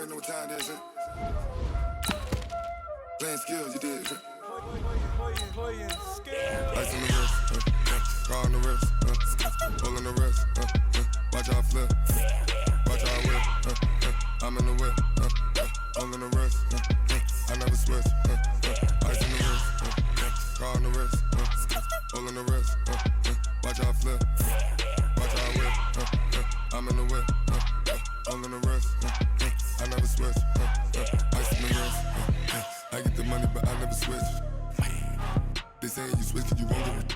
know what time it is, Playing skills, you did, Ice on the wrist, car on the wrist, pull on the wrist, watch how I flip, watch how I whip, I'm in the whip, pull on the wrist, I never switch, ice on the wrist, car on the wrist, pull on the wrist, watch how I flip, watch how I whip, I'm in the whip, pull on the wrist, I never switch, ice on the wrist, I get the money but I never switch. They saying you switch cause you won't get it.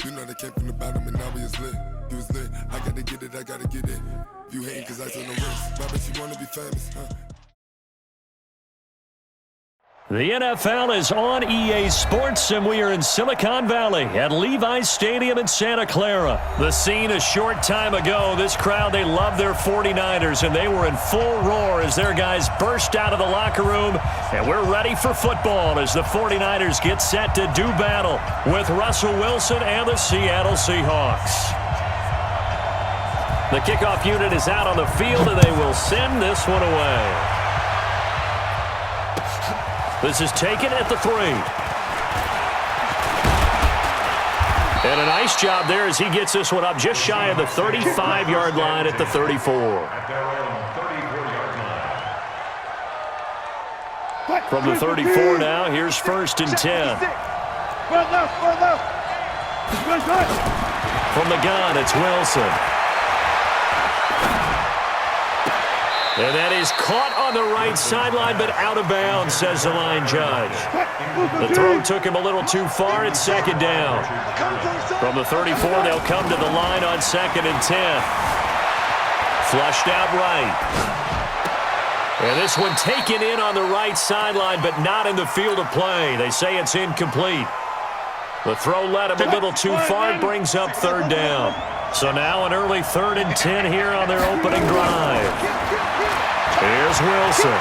You know they came from the bottom and now we is lit. You was lit, I gotta get it, I gotta get it. You hating cause I on the wrist. But I bet you wanna be famous, The NFL is on EA Sports, and we are in Silicon Valley at Levi's Stadium in Santa Clara. The scene a short time ago. This crowd, they love their 49ers, and they were in full roar as their guys burst out of the locker room. And we're ready for football as the 49ers get set to do battle with Russell Wilson and the Seattle Seahawks. The kickoff unit is out on the field, and they will send this one away. This is taken at the 3. And a nice job there as he gets this one up just shy of the 35-yard line at the 34. From the 34 now, here's 1st and 10. From the gun, it's Wilson. And that is caught on the right sideline, but out of bounds, says the line judge. The throw took him a little too far. It's 2nd down. From the 34, they'll come to the line on 2nd and 10. Flushed out right. And this one taken in on the right sideline, but not in the field of play. They say it's incomplete. The throw led him a little too far. It brings up 3rd down. So now an early 3rd and 10 here on their opening drive. Here's Wilson.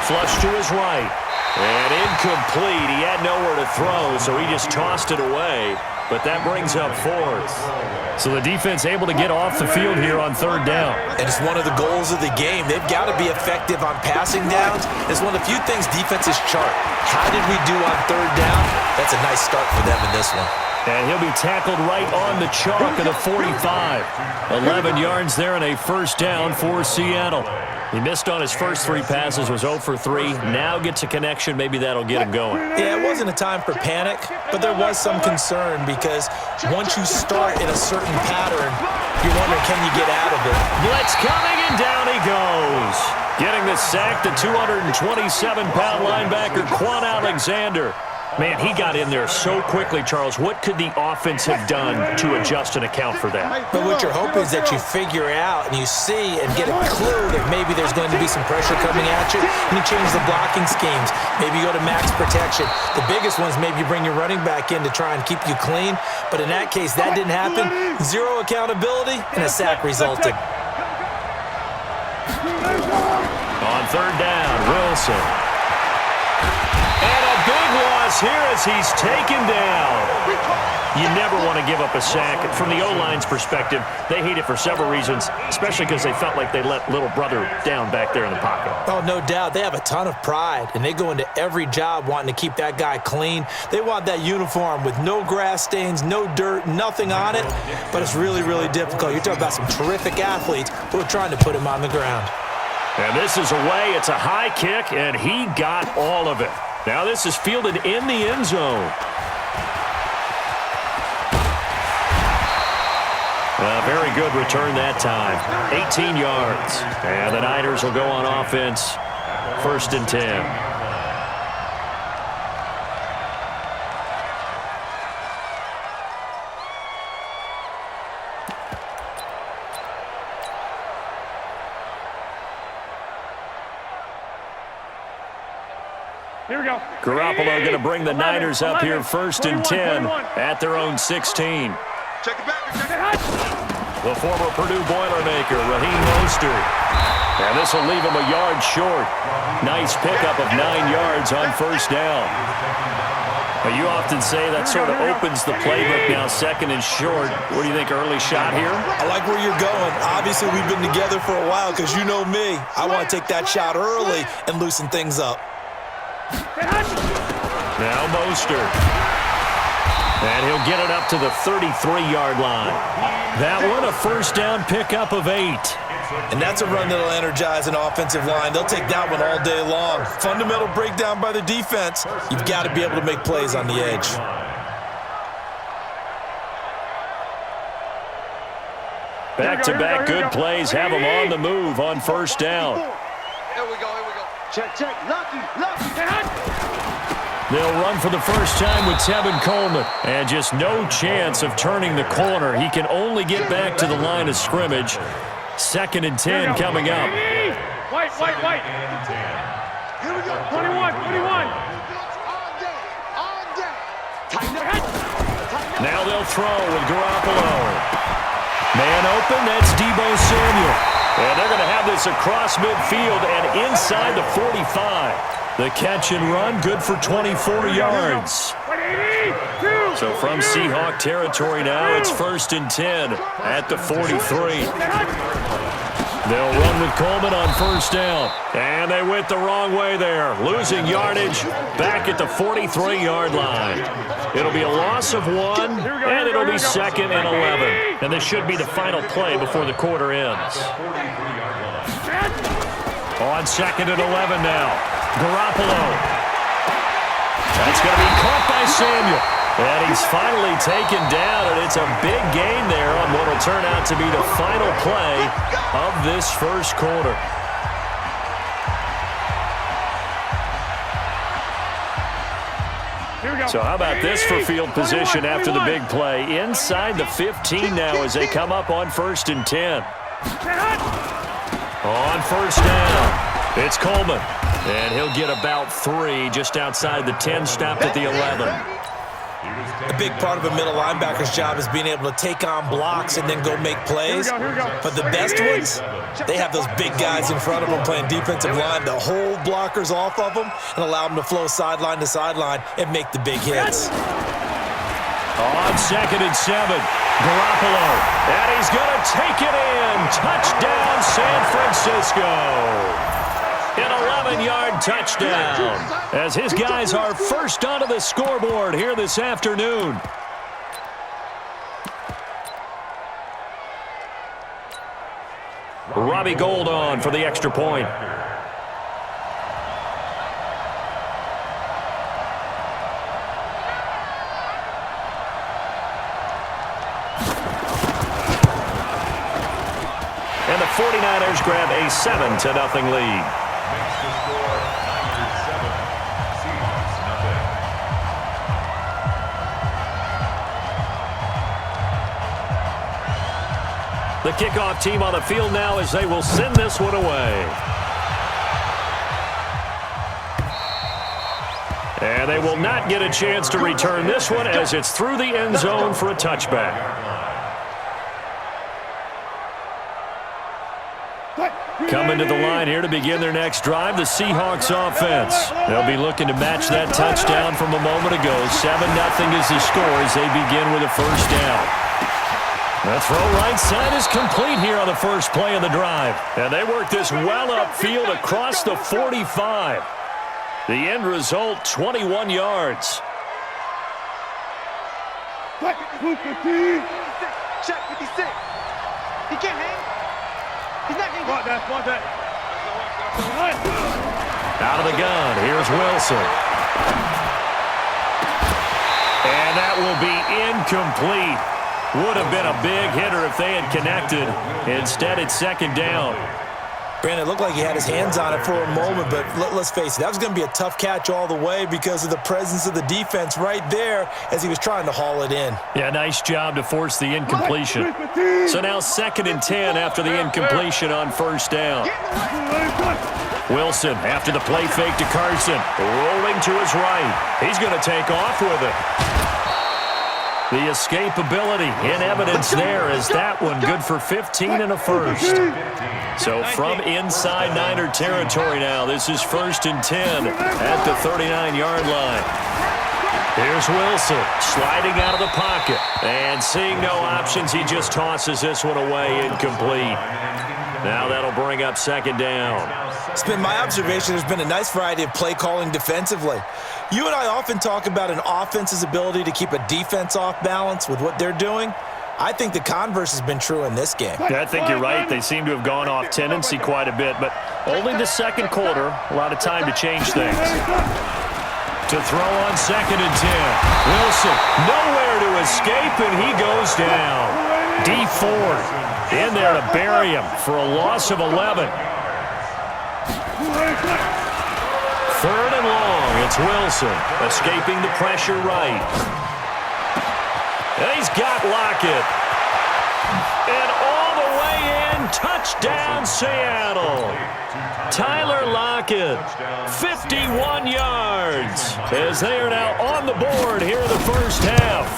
Flush to his right. And incomplete. He had nowhere to throw, so he just tossed it away. But that brings up 4th. So the defense able to get off the field here on 3rd down. And it's one of the goals of the game. They've got to be effective on passing downs. It's one of the few things defenses chart. How did we do on 3rd down? That's a nice start for them in this one. And he'll be tackled right on the chalk of the 45. 11 yards there and a 1st down for Seattle. He missed on his first 3 passes, was 0 for 3. Now gets a connection. Maybe that'll get him going. Yeah, it wasn't a time for panic, but there was some concern because once you start in a certain pattern, you're wondering, can you get out of it? Blitz coming, and down he goes. Getting the sack, the 227-pound linebacker, Quan Alexander. Man, he got in there so quickly, Charles. What could the offense have done to adjust and account for that? But what you're hoping is that you figure out and you see and get a clue that maybe there's going to be some pressure coming at you, and you change the blocking schemes. Maybe you go to max protection. The biggest ones, maybe you bring your running back in to try and keep you clean. But in that case, that didn't happen. 0 accountability, and a sack resulted. On 3rd down, Wilson. And a big loss here as he's taken down. You never want to give up a sack. From the O-line's perspective, they hate it for several reasons, especially because they felt like they let little brother down back there in the pocket. Oh, no doubt. They have a ton of pride, and they go into every job wanting to keep that guy clean. They want that uniform with no grass stains, no dirt, nothing on it, but it's really, really difficult. You're talking about some terrific athletes who are trying to put him on the ground. And this is away. It's a high kick, and he got all of it. Now this is fielded in the end zone. A very good return that time. 18 yards. And the Niners will go on offense. 1st and 10. Here we go. Garoppolo going to bring the Niners up here 1st and 10 at their own 16. Check it back. Check it. The former Purdue Boilermaker, Raheem Mostert. And this will leave him a yard short. Nice pickup of 9 yards on 1st down. Well, you often say that sort of opens the playbook now, second and short. What do you think, early shot here? I like where you're going. Obviously, we've been together for a while because you know me. I want to take that shot early and loosen things up. Now Mostert. And he'll get it up to the 33-yard line. That one, a first down pickup of 8. And that's a run that'll energize an offensive line. They'll take that one all day long. Fundamental breakdown by the defense. You've got to be able to make plays on the edge. Back-to-back good plays have them on the move on first down. Here we go. Check. Lucky. They'll run for the first time with Tevin Coleman. And just no chance of turning the corner. He can only get back to the line of scrimmage. 2nd and 10 coming up. White. Here we go. 21. Now they'll throw with Garoppolo. Man open, that's Deebo Samuel. And they're going to have this across midfield and inside the 45. The catch and run, good for 24 yards. So from Seahawk territory now, it's 1st and 10 at the 43. They'll run with Coleman on first down. And they went the wrong way there. Losing yardage back at the 43-yard line. It'll be a loss of 1, and it'll be 2nd and 11. And this should be the final play before the quarter ends. On 2nd and 11 now. Garoppolo. That's going to be caught by Samuel. And he's finally taken down, and it's a big gain there on what will turn out to be the final play of this first quarter. So how about this for field position after the big play? Inside the 15 now as they come up on 1st and 10. On first down, it's Coleman. And he'll get about 3 just outside the 10, stopped at the 11. A big part of a middle linebacker's job is being able to take on blocks and then go make plays. But the best ones, they have those big guys in front of them playing defensive line to hold blockers off of them and allow them to flow sideline to sideline and make the big hits. On 2nd and 7, Garoppolo. And he's going to take it in. Touchdown, San Francisco. An 11-yard touchdown as his guys are first onto the scoreboard here this afternoon. Robbie Gould on for the extra point. And the 49ers grab a 7-0 lead. The kickoff team on the field now as they will send this one away. And they will not get a chance to return this one as it's through the end zone for a touchback. Coming to the line here to begin their next drive, the Seahawks offense. They'll be looking to match that touchdown from a moment ago. 7-0 is the score as they begin with a first down. The throw right side is complete here on the first play of the drive. And they work this well upfield across the 45. The end result, 21 yards. Check 56. He can't hang. He's not getting want that. Out of the gun, here's Wilson. And that will be incomplete. Would have been a big hitter if they had connected. Instead, it's 2nd down. Brandon, it looked like he had his hands on it for a moment, but let's face it, that was going to be a tough catch all the way because of the presence of the defense right there as he was trying to haul it in. Yeah, nice job to force the incompletion. So now 2nd and 10 after the incompletion on first down. Wilson after the play fake to Carson. Rolling to his right. He's going to take off with it. The escapability in evidence there as that one good for 15 and a first. So from inside Niner territory now, this is 1st and 10 at the 39-yard line. Here's Wilson sliding out of the pocket. And seeing no options, he just tosses this one away incomplete. Now that'll bring up second down. It's been my observation there's been a nice variety of play calling defensively. You and I often talk about an offense's ability to keep a defense off balance with what they're doing. I think the converse has been true in this game. Yeah, I think you're right. They seem to have gone off tendency quite a bit, but only the second quarter, a lot of time to change things. To throw on 2nd and 10. Wilson, nowhere to escape, and he goes down. D Ford in there to bury him for a loss of 11. 3rd and long. It's Wilson escaping the pressure right. And he's got Lockett. And all the way in, touchdown Seattle. Tyler Lockett, 51 yards, as they are now on the board here in the first half.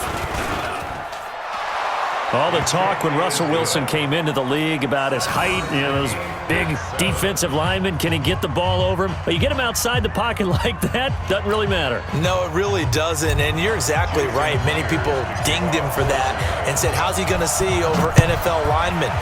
All the talk when Russell Wilson came into the league about his height, those big defensive linemen, can he get the ball over him? But you get him outside the pocket like that, doesn't really matter. No, it really doesn't, and you're exactly right. Many people dinged him for that and said, how's he going to see over NFL linemen?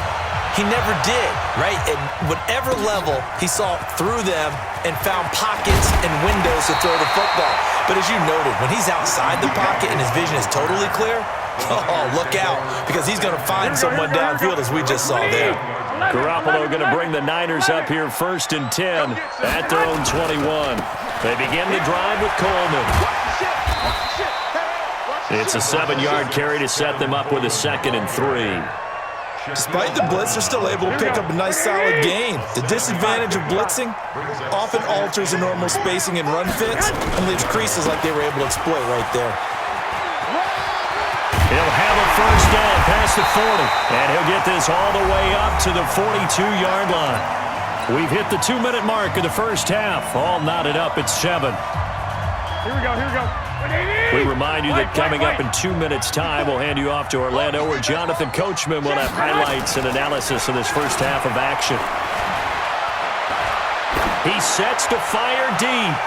He never did, right? At whatever level, he saw through them and found pockets and windows to throw the football. But as you noted, when he's outside the pocket and his vision is totally clear, oh, look out, because he's going to find someone downfield, as we just saw there. Garoppolo going to bring the Niners up here 1st and 10 at their own 21. They begin the drive with Coleman. It's a 7-yard carry to set them up with a 2nd and 3. Despite the blitz, they're still able to pick up a nice, solid gain. The disadvantage of blitzing often alters the normal spacing and run fits and leaves creases like they were able to exploit right there. He'll have a first down past the 40, and he'll get this all the way up to the 42-yard line. We've hit the 2-minute mark of the first half. All knotted up at 7. Here we go, here we go. We remind you that coming up in 2 minutes' time, we'll hand you off to Orlando, where Jonathan Coachman will have highlights and analysis of this first half of action. He sets to fire deep.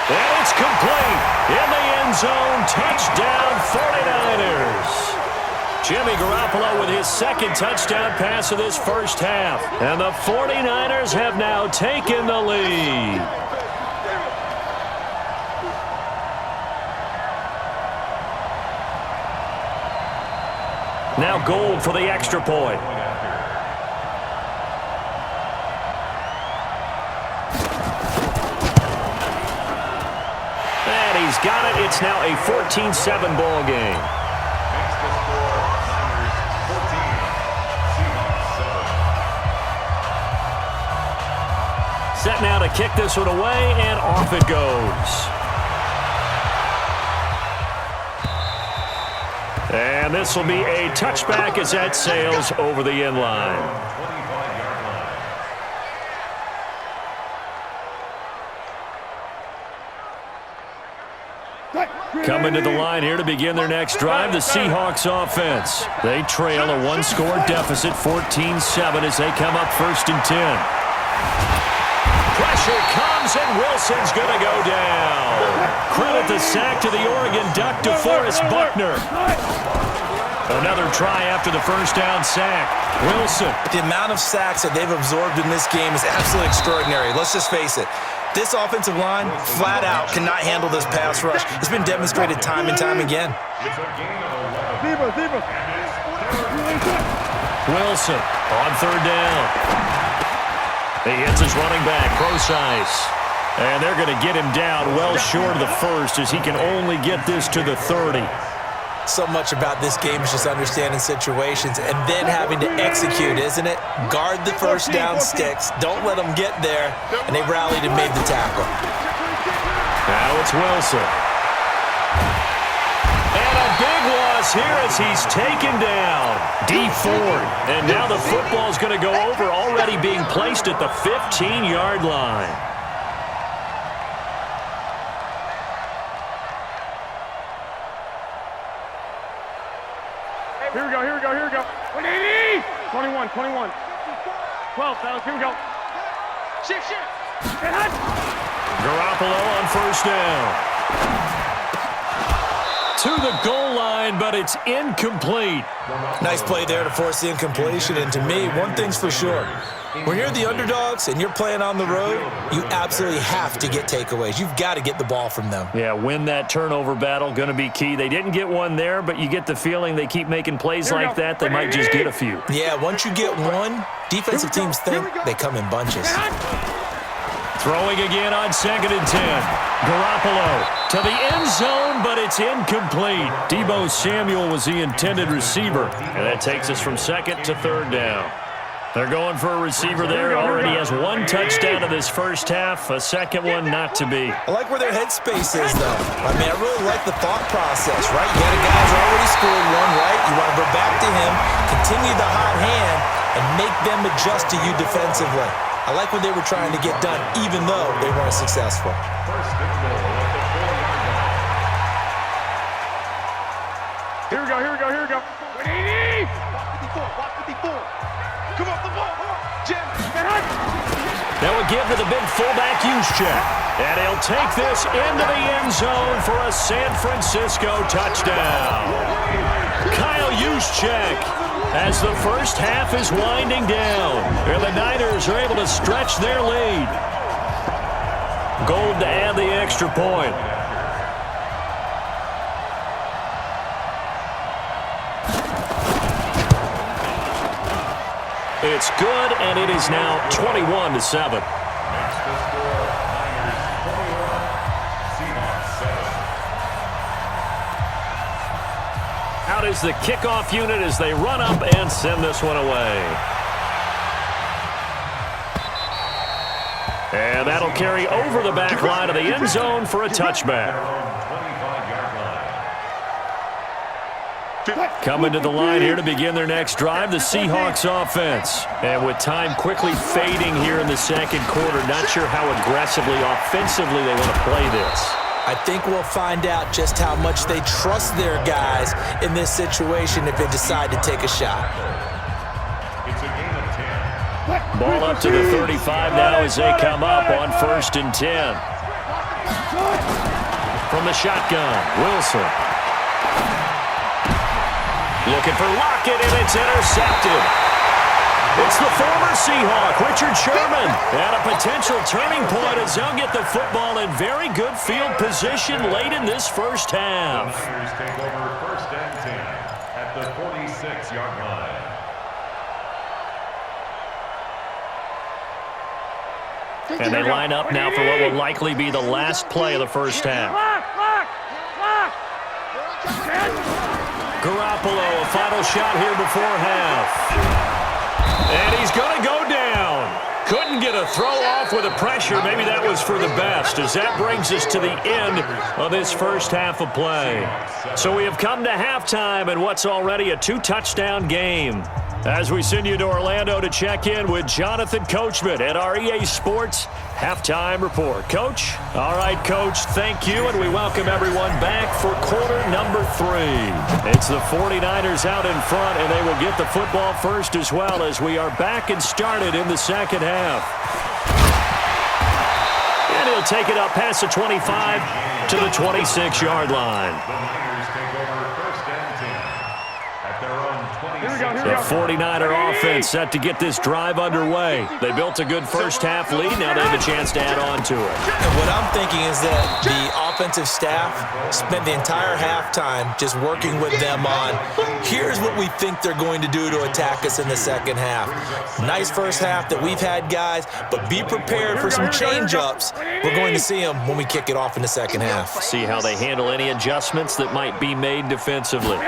And it's complete. In the end zone, touchdown 49ers. Jimmy Garoppolo with his 2nd touchdown pass of this first half. And the 49ers have now taken the lead. Now Gold for the extra point. And he's got it. It's now a 14-7 ball game. Set now to kick this one away, and off it goes. And this will be a touchback as that sails over the end line. Coming to the line here to begin their next drive, the Seahawks offense. They trail a 1-score deficit, 14-7, as they come up 1st and 10. Pressure comes, and Wilson's going to go down. Credit the sack to the Oregon Duck, DeForest Buckner. Another try after the first down sack. Wilson. The amount of sacks that they've absorbed in this game is absolutely extraordinary. Let's just face it. This offensive line, flat out, cannot handle this pass rush. It's been demonstrated time and time again. Wilson on 3rd down. He hits his running back, Procise. And they're going to get him down well short of the first, as he can only get this to the 30. So much about this game is just understanding situations and then having to execute, isn't it? Guard the first down sticks. Don't let them get there. And they rallied and made the tackle. Now it's Wilson. And a big loss here as he's taken down. D Ford. And now the football's going to go over, already being placed at the 15-yard line. Here we go, here we go, here we go. 180! 21, 21. 12, fellas, here we go. Shift. Garoppolo on 1st down. to the goal line, but it's incomplete. Nice play there to force the incompletion. And to me, one thing's for sure. When you're the underdogs and you're playing on the road, you absolutely have to get takeaways. You've got to get the ball from them. Yeah, win that turnover battle, going to be key. They didn't get one there, but you get the feeling they keep making plays like that, they might just get a few. Yeah, once you get one, defensive teams think they come in bunches. Throwing again on 2nd and 10. Garoppolo to the end zone, but it's incomplete. Deebo Samuel was the intended receiver, and that takes us from 2nd to 3rd down. They're going for a receiver there. Already has one touchdown in this first half, a second one not to be. I like where their headspace is, though. I mean, I really like the thought process, right? You got a guy who's already scored one, right? You want to go back to him, continue the hot hand, and make them adjust to you defensively. I like what they were trying to get done, even though they weren't successful. Here we go, here we go, here we go. 180! Watch 54. Come off the ball. Jim, That will give to the big fullback Juszczyk. And he'll take this into the end zone for a San Francisco touchdown. Kyle Juszczyk, as the first half is winding down, and the Niners are able to stretch their lead. Gold to add the extra point. It's good, and it is now 21-7. Out is the kickoff unit as they run up and send this one away. And that'll carry over the back line of the end zone for a touchback. Coming to the line here to begin their next drive, the Seahawks offense. And with time quickly fading here in the second quarter, not sure how aggressively, offensively they want to play this. I think we'll find out just how much they trust their guys in this situation if they decide to take a shot. Ball up to the 35 now as they come up on 1st and 10. From the shotgun, Wilson. Looking for Lockett, and it's intercepted. It's the former Seahawk, Richard Sherman, and a potential turning point as they'll get the football in very good field position late in this first half. Niners take over 1st and 10 at the 46-yard line. And they line up now for what will likely be the last play of the first half. Garoppolo, a final shot here before half. And he's going to go down. Couldn't get a throw off with the pressure. Maybe that was for the best, as that brings us to the end of this first half of play. So we have come to halftime in what's already a 2-touchdown game. As we send you to Orlando to check in with Jonathan Coachman at our EA Sports Halftime Report. Coach? All right, Coach, thank you, and we welcome everyone back for quarter number 3. It's the 49ers out in front, and they will get the football first as well as we are back and started in the second half. And he'll take it up past the 25 to the 26-yard line. The 49er offense set to get this drive underway. They built a good first half lead. Now they have a chance to add on to it. And what I'm thinking is that the offensive staff spent the entire halftime just working with them on, here's what we think they're going to do to attack us in the second half. Nice first half that we've had, guys, but be prepared for some change-ups. We're going to see them when we kick it off in the second half. See how they handle any adjustments that might be made defensively.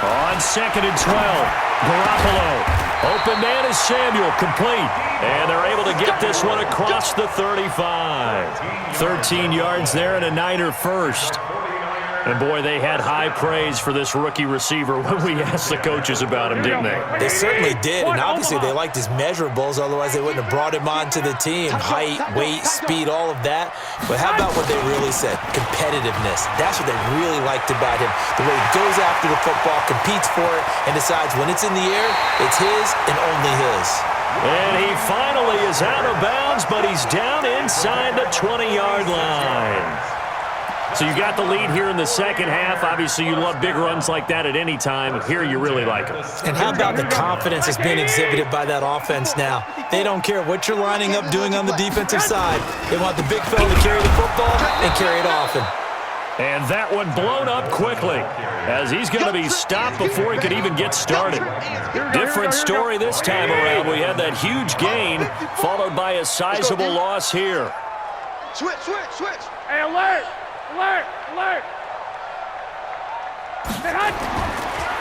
On 2nd and 12, Garoppolo. Open man is Samuel, complete. And they're able to get this one across the 35. 13 yards there and a Niner first. And, boy, they had high praise for this rookie receiver when we asked the coaches about him, didn't they? They certainly did, and obviously they liked his measurables, otherwise they wouldn't have brought him onto the team. Height, weight, speed, all of that. But how about what they really said? Competitiveness. That's what they really liked about him. The way he goes after the football, competes for it, and decides when it's in the air, it's his and only his. And he finally is out of bounds, but he's down inside the 20-yard line. So you got the lead here in the second half. Obviously, you love big runs like that at any time. Here, you really like them. And how about the confidence that's being exhibited by that offense now? They don't care what you're lining up doing on the defensive side. They want the big fella to carry the football and carry it often. And that one blown up quickly as he's going to be stopped before he could even get started. Different story this time around. We had that huge gain followed by a sizable loss here. Switch. Hey, alert.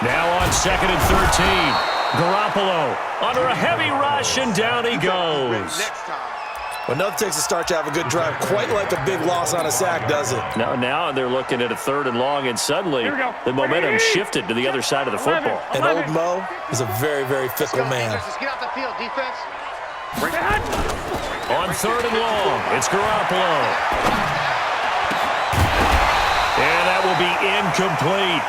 Now on 2nd and 13. Garoppolo under a heavy rush, and down he goes. Well, nothing takes a start to have a good drive, quite like a big loss on a sack, does it? Now they're looking at a 3rd and long, and suddenly the momentum shifted to the other side of the football. And old Mo is a very, very fickle man. Let's get out the field, defense. On 3rd and long, it's Garoppolo. And that will be incomplete.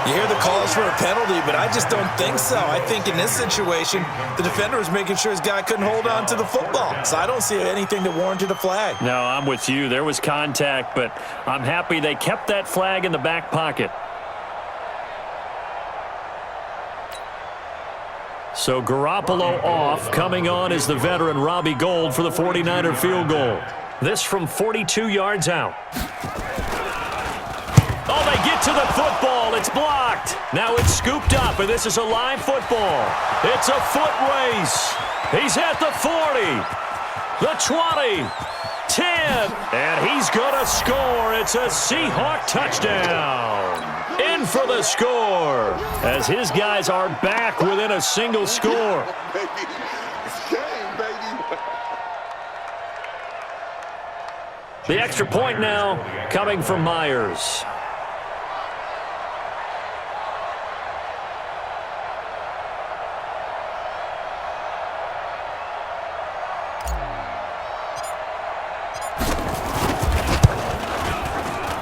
You hear the calls for a penalty, but I just don't think so. I think in this situation, the defender was making sure his guy couldn't hold on to the football. So I don't see anything that warranted a flag. No, I'm with you. There was contact, but I'm happy they kept that flag in the back pocket. So Garoppolo off. Coming on is the veteran Robbie Gould for the 49er field goal. This from 42 yards out. Oh, they get to the football. It's blocked. Now it's scooped up, and this is a live football. It's a foot race. He's at the 40, the 20, 10, and he's going to score. It's a Seahawk touchdown. In for the score as his guys are back within a single score. The extra point now coming from Myers.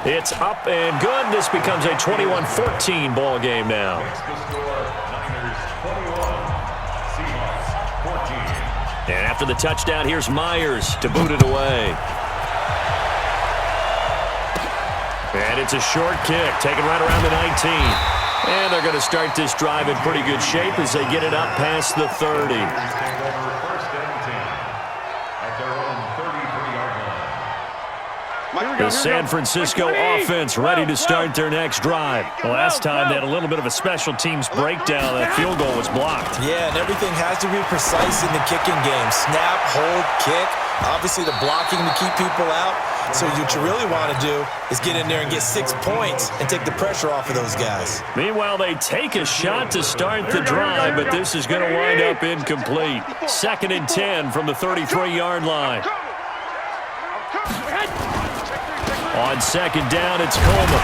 It's up and good. This becomes a 21-14 ball game now. And after the touchdown, here's Myers to boot it away. And it's a short kick, taken right around the 19. And they're going to start this drive in pretty good shape as they get it up past the 30. The San Francisco offense ready to start their next drive. Last time they had a little bit of a special teams breakdown. That field goal was blocked. Yeah, and everything has to be precise in the kicking game. Snap, hold, kick. Obviously the blocking to keep people out. So what you really want to do is get in there and get 6 points and take the pressure off of those guys. Meanwhile, they take a shot to start the drive, but this is going to wind up incomplete. 2nd and 10 from the 33-yard line. On 2nd down, it's Coleman.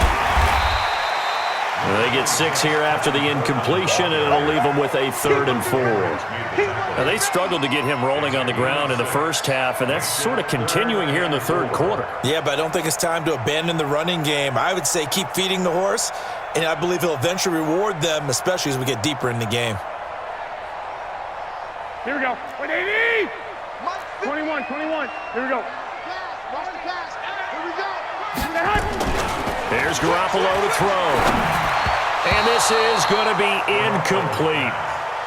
They get 6 here after the incompletion, and it'll leave them with a 3rd and 4. Now, they struggled to get him rolling on the ground in the first half, and that's sort of continuing here in the 3rd quarter. Yeah, but I don't think it's time to abandon the running game. I would say keep feeding the horse, and I believe he'll eventually reward them, especially as we get deeper in the game. Here we go. 21. Here we go. There's Garoppolo to throw. And this is going to be incomplete.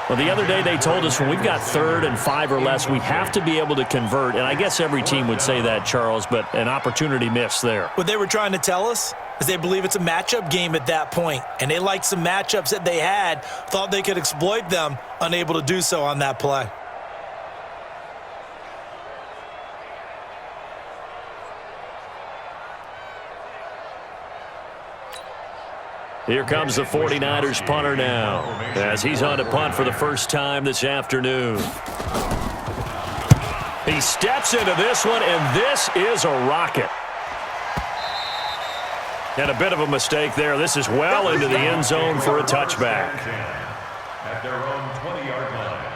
Well, the other day they told us when we've got 3rd and 5 or less, we have to be able to convert. And I guess every team would say that, Charles, but an opportunity missed there. What they were trying to tell us is they believe it's a matchup game at that point. And they liked some matchups that they had, thought they could exploit them, unable to do so on that play. Here comes the 49ers punter now as he's on to punt for the first time this afternoon. He steps into this one, and this is a rocket. And a bit of a mistake there. This is well into the end zone for a touchback. At their own 20-yard line.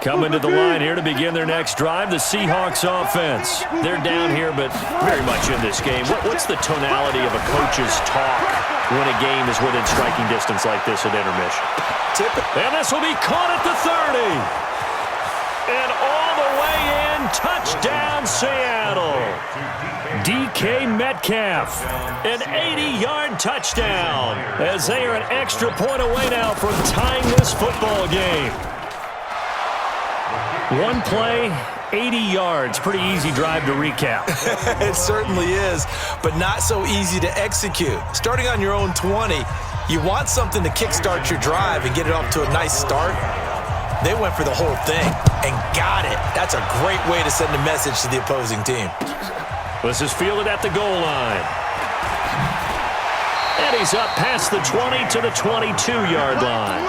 Coming to the line here to begin their next drive, the Seahawks offense. They're down here, but very much in this game. What's the tonality of a coach's talk when a game is within striking distance like this at intermission? And this will be caught at the 30. And all the way in, touchdown Seattle. DK Metcalf, an 80-yard touchdown, as they are an extra point away now from tying this football game. One play, 80 yards. Pretty easy drive to recap. It certainly is, but not so easy to execute. Starting on your own 20, you want something to kickstart your drive and get it off to a nice start. They went for the whole thing and got it. That's a great way to send a message to the opposing team. This is fielded at the goal line. And he's up past the 20 to the 22-yard line.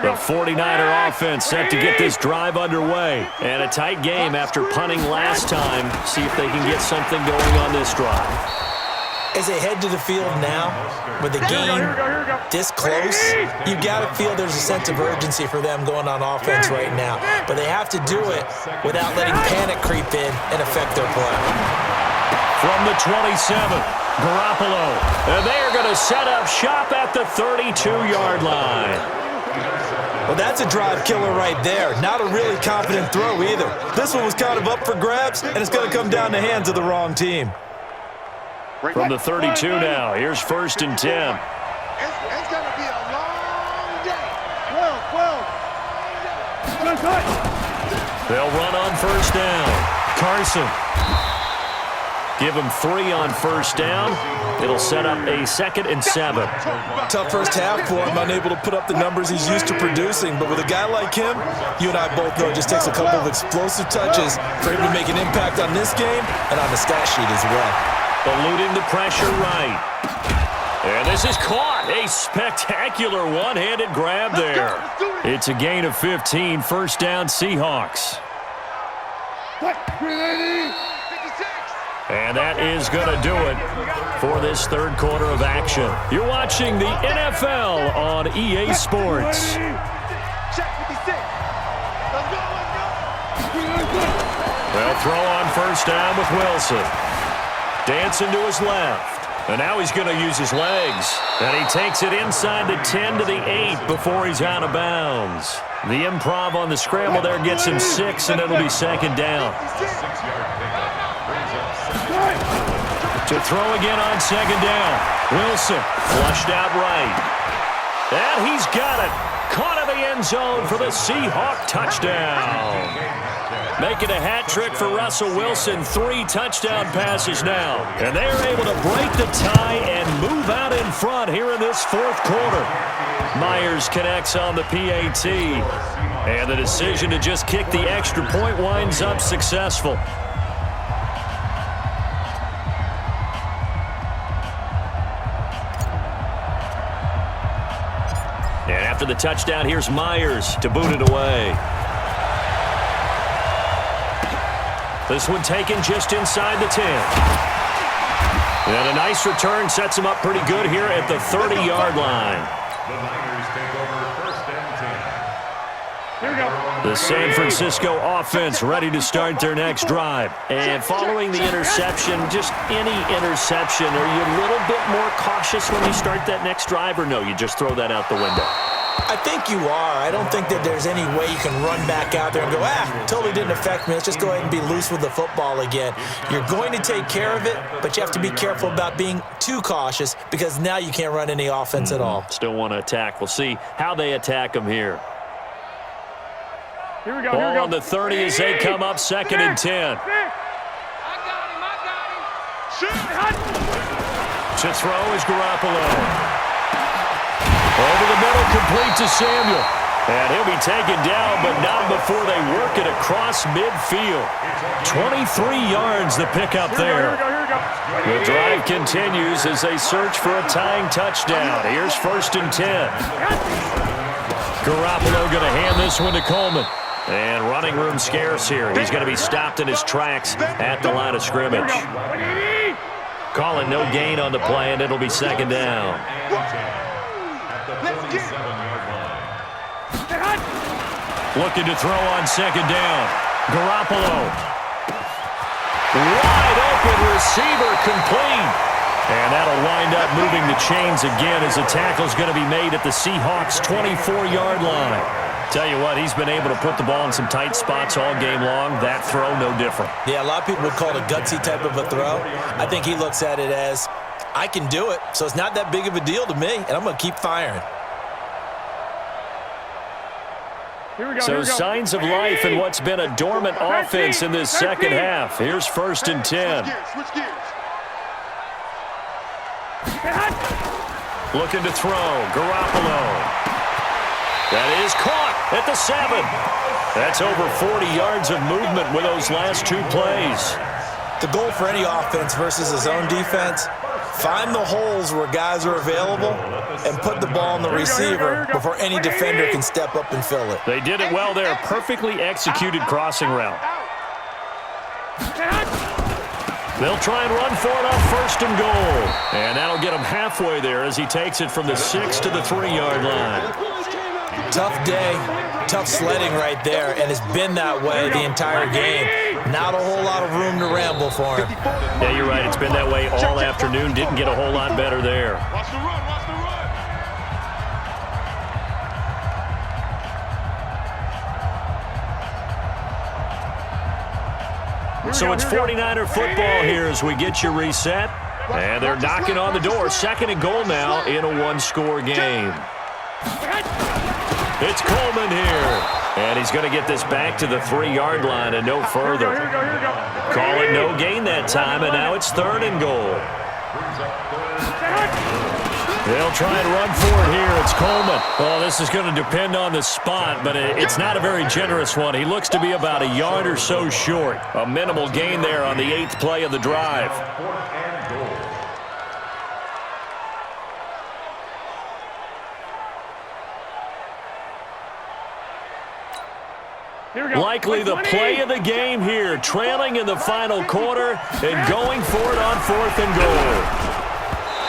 The 49er offense set to get this drive underway. And a tight game after punting last time. See if they can get something going on this drive. As they head to the field now, with the game this close, you got to feel there's a sense of urgency for them going on offense right now. But they have to do it without letting panic creep in and affect their play. From the 27, Garoppolo. And they are going to set up shop at the 32-yard line. Well, that's a drive killer right there. Not a really confident throw either. This one was kind of up for grabs, and it's going to come down the hands of the wrong team. From the 32 now, here's 1st and 10. It's going to be a long day. 12. They'll run on 1st down. Carson. Give him 3 on 1st down. It'll set up a 2nd and 7. Tough first half for him, unable to put up the numbers he's used to producing. But with a guy like him, you and I both know it just takes a couple of explosive touches for him to make an impact on this game and on the stat sheet as well. Eluding the pressure right. And this is caught. A spectacular one-handed grab there. It's a gain of 15. 1st down Seahawks. And that is going to do it for this 3rd quarter of action. You're watching the NFL on EA Sports. They'll throw on 1st down with Wilson. Dancing to his left. And now he's going to use his legs. And he takes it inside the 10 to the 8 before he's out of bounds. The improv on the scramble there gets him 6, and it'll be 2nd down. To throw again on 2nd down. Wilson flushed out right. And he's got it. Caught in the end zone for the Seahawk touchdown. Making a hat trick for Russell Wilson. 3 touchdown passes now. And they are able to break the tie and move out in front here in this 4th quarter. Myers connects on the PAT. And the decision to just kick the extra point winds up successful. And after the touchdown, here's Myers to boot it away. This one taken just inside the 10. And a nice return sets him up pretty good here at the 30-yard line. The Niners take over 1st and 10. Here we go. The San Francisco offense ready to start their next drive. And following the interception, just any interception, are you a little bit more cautious when you start that next drive, or no, you just throw that out the window? I think you are. I don't think that there's any way you can run back out there and go, totally didn't affect me. Let's just go ahead and be loose with the football again. You're going to take care of it, but you have to be careful about being too cautious because now you can't run any offense at all. Still want to attack. We'll see how they attack them here. Here we go. Ball on the 30 as they come up 2nd and 10. To throw is Garoppolo. Over the middle, complete to Samuel. And he'll be taken down, but not before they work it across midfield. 23 yards the pickup there. The drive continues as they search for a tying touchdown. Here's 1st and 10. Garoppolo going to hand this one to Coleman. And running room scarce here. He's going to be stopped in his tracks at the line of scrimmage. Call it no gain on the play, and it'll be 2nd down. Looking to throw on 2nd down. Garoppolo. Wide open receiver complete. And that'll wind up moving the chains again as the tackle's going to be made at the Seahawks' 24-yard line. Tell you what, he's been able to put the ball in some tight spots all game long. That throw, no different. Yeah, a lot of people would call it a gutsy type of a throw. I think he looks at it as, I can do it, so it's not that big of a deal to me, and I'm going to keep firing. So signs of life in what's been a dormant offense in this second half. Here's 1st and 10. Switch gears. Looking to throw. Garoppolo. That is caught at the 7. That's over 40 yards of movement with those last 2 plays. The goal for any offense versus his own defense, find the holes where guys are available and put the ball on the receiver before any defender can step up and fill it. They did it well there. Perfectly executed crossing route. They'll try and run for it on 1st and goal. And that'll get him halfway there as he takes it from the 6 to the 3-yard line. Tough day, tough sledding right there, and it's been that way the entire game. Not a whole lot of room to ramble for him. Yeah, you're right. It's been that way all afternoon. Didn't get a whole lot better there. Watch the run, watch the run. So it's 49er football here as we get you reset. And they're knocking on the door. 2nd and goal now in a 1-score game. It's Coleman here. And he's going to get this back to the 3-yard line and no further. Call it no gain that time, and now it's 3rd and goal. They'll try and run for it here. It's Coleman. Oh, this is going to depend on the spot, but it's not a very generous one. He looks to be about a yard or so short. A minimal gain there on the 8th play of the drive. Likely the play of the game here, trailing in the final quarter and going for it on 4th and goal.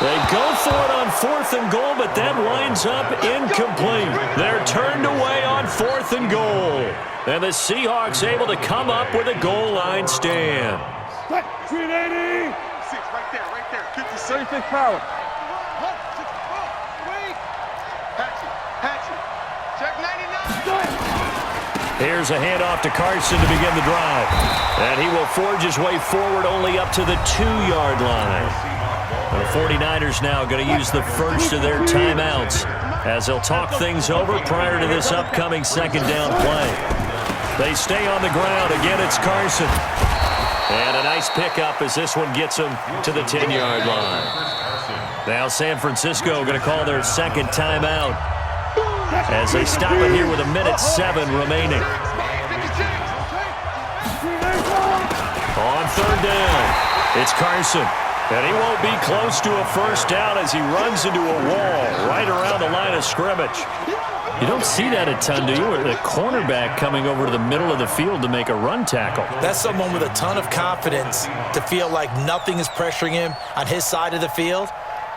They go for it on 4th and goal, but that winds up incomplete. They're turned away on 4th and goal. And the Seahawks able to come up with a goal line stand. 380. 6 right there. 56 power. Hatchet. Check 99. Here's a handoff to Carson to begin the drive. And he will forge his way forward only up to the 2-yard line. The 49ers now going to use the first of their timeouts as they'll talk things over prior to this upcoming 2nd down play. They stay on the ground. Again, it's Carson. And a nice pickup as this one gets him to the 10-yard line. Now San Francisco going to call their 2nd timeout as they stop it here with 1:07 remaining. On 3rd down, it's Carson. And he won't be close to a 1st down as he runs into a wall right around the line of scrimmage. You don't see that a ton, do you? Or the cornerback coming over to the middle of the field to make a run tackle. That's someone with a ton of confidence to feel like nothing is pressuring him on his side of the field.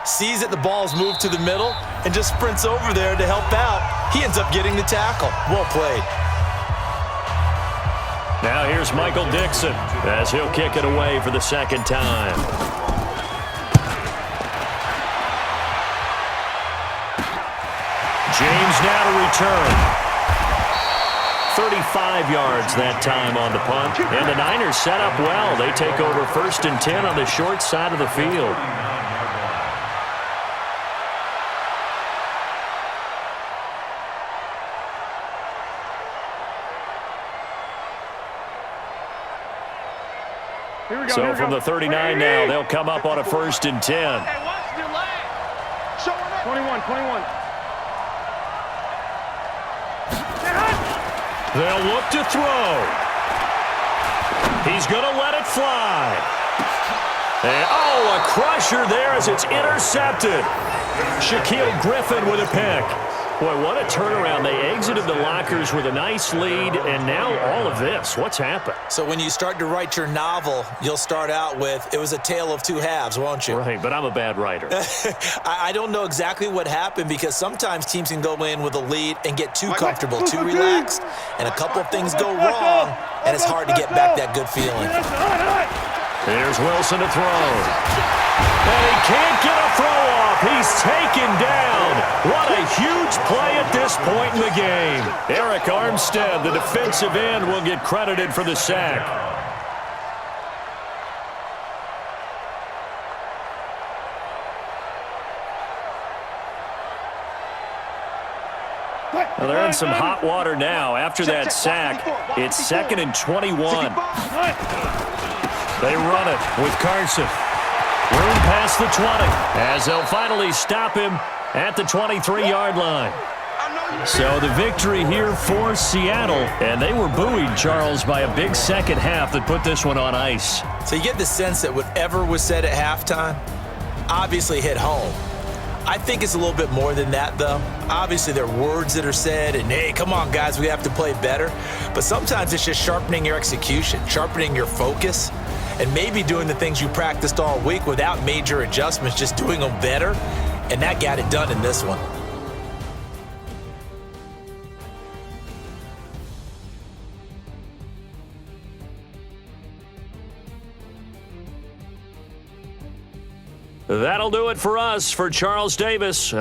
Sees that the ball's moved to the middle and just sprints over there to help out. He ends up getting the tackle. Well played. Now here's Michael Dixon as he'll kick it away for the 2nd time. James now to return. 35 yards that time on the punt. And the Niners set up well. They take over 1st and 10 on the short side of the field. So from the 39 now, they'll come up on a 1st and 10. Hey, watch your leg. Show him 21. They'll look to throw. He's going to let it fly. And, oh, a crusher there as it's intercepted. Shaquille Griffin with a pick. Boy, what a turnaround. They exited the lockers with a nice lead, and now all of this. What's happened? So when you start to write your novel, you'll start out with, it was a tale of 2 halves, won't you? Right, but I'm a bad writer. I don't know exactly what happened because sometimes teams can go in with a lead and get too comfortable, too relaxed, and a couple of things go wrong, and it's hard to get back that good feeling. Here's Wilson to throw. And he can't get a throw off. He's taken down. What a huge play at this point in the game. Eric Armstead, the defensive end, will get credited for the sack. Well, they're in some hot water now. After that sack, it's 2nd and 21. They run it with Carson. Room past the 20 as they'll finally stop him at the 23-yard line. So the victory here for Seattle, and they were buoyed, Charles, by a big second half that put this one on ice. So you get the sense that whatever was said at halftime obviously hit home. I think it's a little bit more than that, though. Obviously, there are words that are said, and, hey, come on, guys, we have to play better. But sometimes it's just sharpening your execution, sharpening your focus, and maybe doing the things you practiced all week without major adjustments, just doing them better. And that got it done in this one. That'll do it for us. For Charles Davis and